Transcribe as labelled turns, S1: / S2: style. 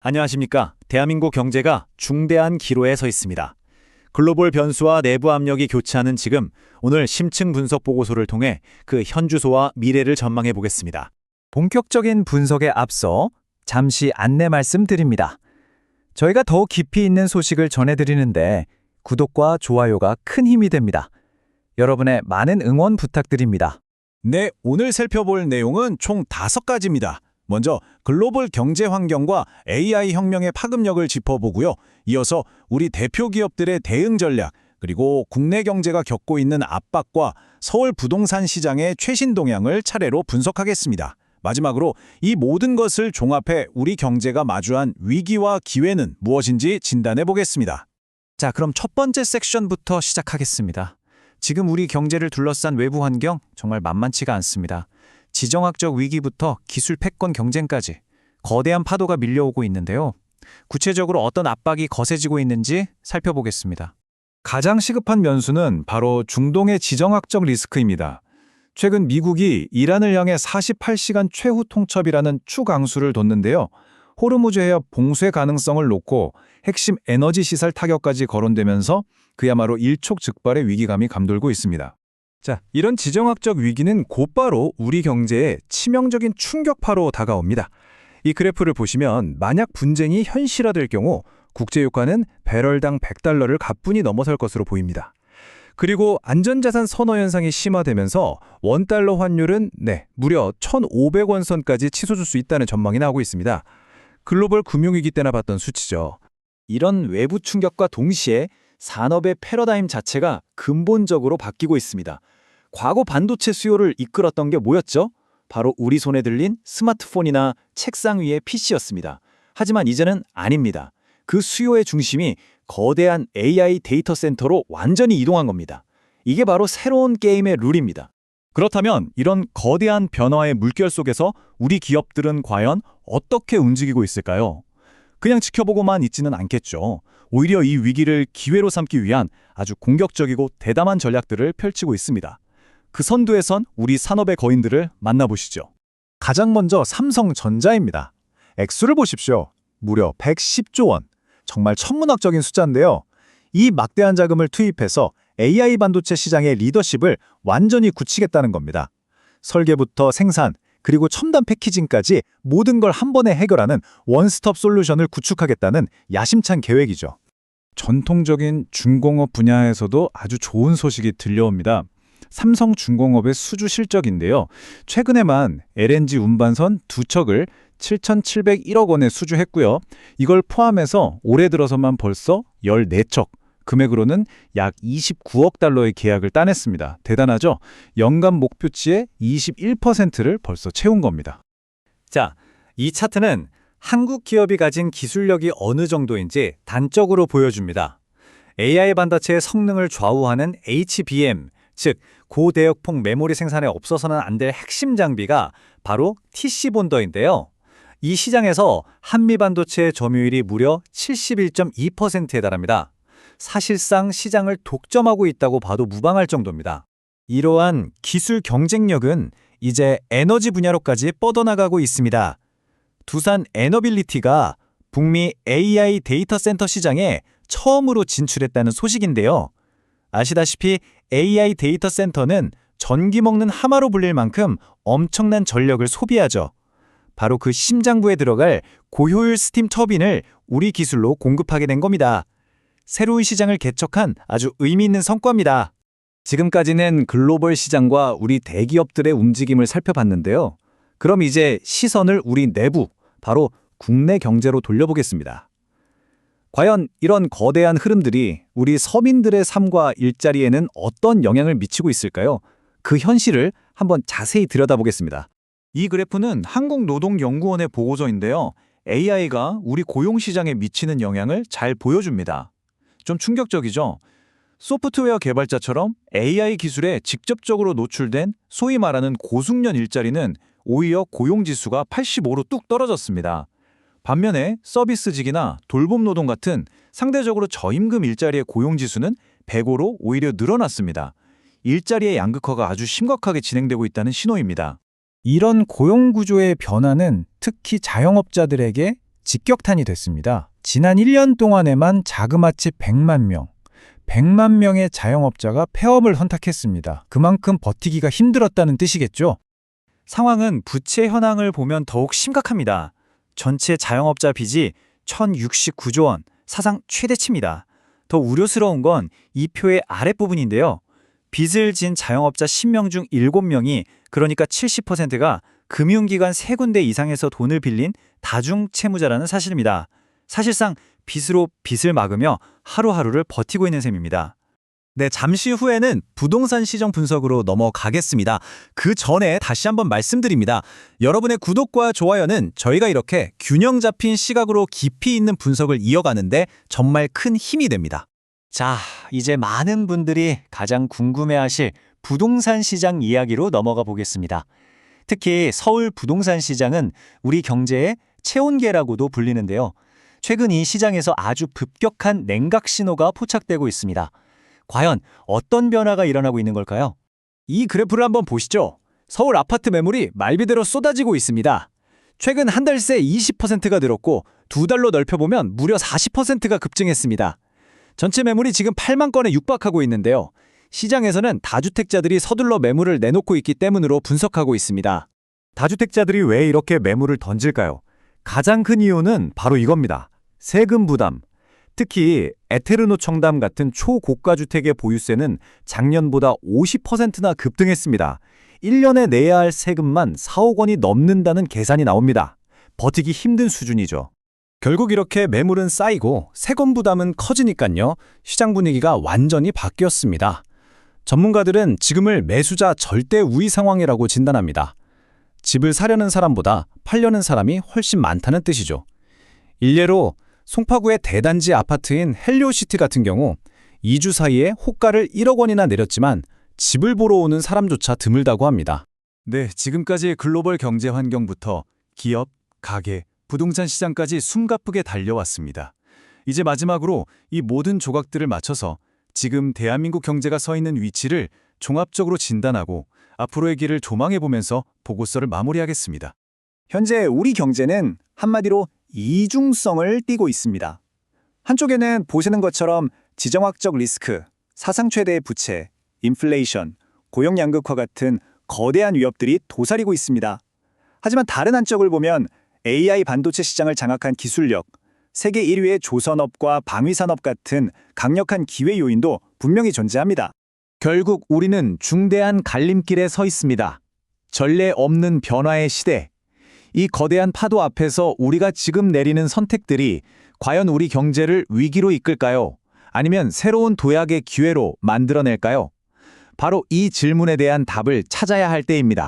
S1: 안녕하십니까. 대한민국 경제가 중대한 기로에 서 있습니다. 글로벌 변수와 내부 압력이 교차하는 지금, 오늘 심층 분석 보고서를 통해 그 현주소와 미래를 전망해 보겠습니다.
S2: 본격적인 분석에 앞서 잠시 안내 말씀드립니다. 저희가 더 깊이 있는 소식을 전해드리는데 구독과 좋아요가 큰 힘이 됩니다. 여러분의 많은 응원 부탁드립니다.
S3: 네, 오늘 살펴볼 내용은 총 5가지입니다. 먼저 글로벌 경제 환경과 AI 혁명의 파급력을 짚어보고요. 이어서 우리 대표 기업들의 대응 전략, 그리고 국내 경제가 겪고 있는 압박과 서울 부동산 시장의 최신 동향을 차례로 분석하겠습니다. 마지막으로 이 모든 것을 종합해 우리 경제가 마주한 위기와 기회는 무엇인지 진단해 보겠습니다.
S2: 자, 그럼 첫 번째 섹션부터 시작하겠습니다. 지금 우리 경제를 둘러싼 외부 환경 정말 만만치가 않습니다. 지정학적 위기부터 기술 패권 경쟁까지 거대한 파도가 밀려오고 있는데요. 구체적으로 어떤 압박이 거세지고 있는지 살펴보겠습니다. 가장 시급한 변수는 바로 중동의 지정학적 리스크입니다. 최근 미국이 이란을 향해 48시간 최후 통첩이라는 추강수를 뒀는데요. 호르무즈 해협 봉쇄 가능성을 놓고 핵심 에너지 시설 타격까지 거론되면서 그야말로 일촉즉발의 위기감이 감돌고 있습니다. 자, 이런 지정학적 위기는 곧바로 우리 경제에 치명적인 충격파로 다가옵니다. 이 그래프를 보시면 만약 분쟁이 현실화될 경우 국제유가는 배럴당 $100를 가뿐히 넘어설 것으로 보입니다. 그리고 안전자산 선호 현상이 심화되면서 원달러 환율은 무려 1,500원 선까지 치솟을 수 있다는 전망이 나오고 있습니다. 글로벌 금융위기 때나 봤던 수치죠.
S1: 이런 외부 충격과 동시에 산업의 패러다임 자체가 근본적으로 바뀌고 있습니다. 과거 반도체 수요를 이끌었던 게 뭐였죠? 바로 우리 손에 들린 스마트폰이나 책상 위의 PC였습니다. 하지만 이제는 아닙니다. 그 수요의 중심이 거대한 AI 데이터 센터로 완전히 이동한 겁니다. 이게 바로 새로운 게임의 룰입니다.
S2: 그렇다면 이런 거대한 변화의 물결 속에서 우리 기업들은 과연 어떻게 움직이고 있을까요? 그냥 지켜보고만 있지는 않겠죠. 오히려 이 위기를 기회로 삼기 위한 아주 공격적이고 대담한 전략들을 펼치고 있습니다. 그 선두에 선 우리 산업의 거인들을 만나보시죠. 가장 먼저 삼성전자입니다. 액수를 보십시오. 무려 110조 원. 정말 천문학적인 숫자인데요. 이 막대한 자금을 투입해서 AI 반도체 시장의 리더십을 완전히 굳히겠다는 겁니다. 설계부터 생산, 그리고 첨단 패키징까지 모든 걸 한 번에 해결하는 원스톱 솔루션을 구축하겠다는 야심찬 계획이죠. 전통적인 중공업 분야에서도 아주 좋은 소식이 들려옵니다. 삼성중공업의 수주 실적인데요. 최근에만 LNG 운반선 2척을 7,701억 원에 수주했고요. 이걸 포함해서 올해 들어서만 벌써 14척, 금액으로는 약 29억 달러의 계약을 따냈습니다. 대단하죠? 연간 목표치의 21%를 벌써 채운 겁니다.
S1: 자, 이 차트는 한국 기업이 가진 기술력이 어느 정도인지 단적으로 보여줍니다. AI 반도체의 성능을 좌우하는 HBM, 즉 고대역폭 메모리 생산에 없어서는 안 될 핵심 장비가 바로 TC 본더인데요. 이 시장에서 한미 반도체의 점유율이 무려 71.2%에 달합니다. 사실상 시장을 독점하고 있다고 봐도 무방할 정도입니다. 이러한 기술 경쟁력은 이제 에너지 분야로까지 뻗어나가고 있습니다. 두산 에너빌리티가 북미 AI 데이터 센터 시장에 처음으로 진출했다는 소식인데요. 아시다시피 AI 데이터 센터는 전기 먹는 하마로 불릴 만큼 엄청난 전력을 소비하죠. 바로 그 심장부에 들어갈 고효율 스팀 터빈을 우리 기술로 공급하게 된 겁니다. 새로운 시장을 개척한 아주 의미 있는 성과입니다.
S2: 지금까지는 글로벌 시장과 우리 대기업들의 움직임을 살펴봤는데요. 그럼 이제 시선을 우리 내부, 바로 국내 경제로 돌려보겠습니다. 과연 이런 거대한 흐름들이 우리 서민들의 삶과 일자리에는 어떤 영향을 미치고 있을까요? 그 현실을 한번 자세히 들여다보겠습니다.
S1: 이 그래프는 한국노동연구원의 보고서인데요. AI가 우리 고용시장에 미치는 영향을 잘 보여줍니다. 좀 충격적이죠? 소프트웨어 개발자처럼 AI 기술에 직접적으로 노출된 소위 말하는 고숙련 일자리는 오히려 고용지수가 85로 뚝 떨어졌습니다. 반면에 서비스직이나 돌봄 노동 같은 상대적으로 저임금 일자리의 고용지수는 105로 오히려 늘어났습니다. 일자리의 양극화가 아주 심각하게 진행되고 있다는 신호입니다.
S2: 이런 고용구조의 변화는 특히 자영업자들에게
S4: 직격탄이 됐습니다. 지난 1년 동안에만 자그마치 100만 명의 자영업자가 폐업을 헌탁했습니다. 그만큼 버티기가 힘들었다는 뜻이겠죠?
S1: 상황은 부채 현황을 보면 더욱 심각합니다. 전체 자영업자 빚이 1,069조 원, 사상 최대치입니다. 더 우려스러운 건 이 표의 아랫부분인데요. 빚을 진 자영업자 10명 중 7명이, 그러니까 70%가 금융기관 3군데 이상에서 돈을 빌린 다중채무자라는 사실입니다. 사실상 빚으로 빚을 막으며 하루하루를 버티고 있는 셈입니다.
S3: 네, 잠시 후에는 부동산 시장 분석으로 넘어가겠습니다. 그 전에 다시 한번 말씀드립니다. 여러분의 구독과 좋아요는 저희가 이렇게 균형 잡힌 시각으로 깊이 있는 분석을 이어가는데 정말 큰 힘이 됩니다.
S1: 자, 이제 많은 분들이 가장 궁금해하실 부동산 시장 이야기로 넘어가 보겠습니다. 특히 서울 부동산 시장은 우리 경제의 체온계라고도 불리는데요. 최근 이 시장에서 아주 급격한 냉각 신호가 포착되고 있습니다. 과연 어떤 변화가 일어나고 있는 걸까요?
S3: 이 그래프를 한번 보시죠. 서울 아파트 매물이 말비대로 쏟아지고 있습니다. 최근 한 달 새 20%가 늘었고 2달로 넓혀보면 무려 40%가 급증했습니다. 전체 매물이 지금 8만 건에 육박하고 있는데요. 시장에서는 다주택자들이 서둘러 매물을 내놓고 있기 때문으로 분석하고 있습니다.
S2: 다주택자들이 왜 이렇게 매물을 던질까요? 가장 큰 이유는 바로 이겁니다. 세금 부담. 특히 에테르노 청담 같은 초고가 주택의 보유세는 작년보다 50%나 급등했습니다. 1년에 내야 할 세금만 4억 원이 넘는다는 계산이 나옵니다. 버티기 힘든 수준이죠.
S3: 결국 이렇게 매물은 쌓이고 세금 부담은 커지니까요. 시장 분위기가 완전히 바뀌었습니다. 전문가들은 지금을 매수자 절대 우위 상황이라고 진단합니다. 집을 사려는 사람보다 팔려는 사람이 훨씬 많다는 뜻이죠. 일례로 송파구의 대단지 아파트인 헬리오시티 같은 경우 2주 사이에 호가를 1억 원이나 내렸지만 집을 보러 오는 사람조차 드물다고 합니다.
S2: 네, 지금까지 글로벌 경제 환경부터 기업, 가게, 부동산 시장까지 숨가쁘게 달려왔습니다. 이제 마지막으로 이 모든 조각들을 맞춰서 지금 대한민국 경제가 서 있는 위치를 종합적으로 진단하고 앞으로의 길을 조망해보면서 보고서를 마무리하겠습니다.
S1: 현재 우리 경제는 한마디로 이중성을 띠고 있습니다. 한쪽에는 보시는 것처럼 지정학적 리스크, 사상 최대의 부채, 인플레이션, 고용 양극화 같은 거대한 위협들이 도사리고 있습니다. 하지만 다른 한쪽을 보면 AI 반도체 시장을 장악한 기술력, 세계 1위의 조선업과 방위산업 같은 강력한 기회 요인도 분명히 존재합니다.
S3: 결국 우리는 중대한 갈림길에 서 있습니다. 전례 없는 변화의 시대. 이 거대한 파도 앞에서 우리가 지금 내리는 선택들이 과연 우리 경제를 위기로 이끌까요? 아니면 새로운 도약의 기회로 만들어낼까요? 바로 이 질문에 대한 답을 찾아야 할 때입니다.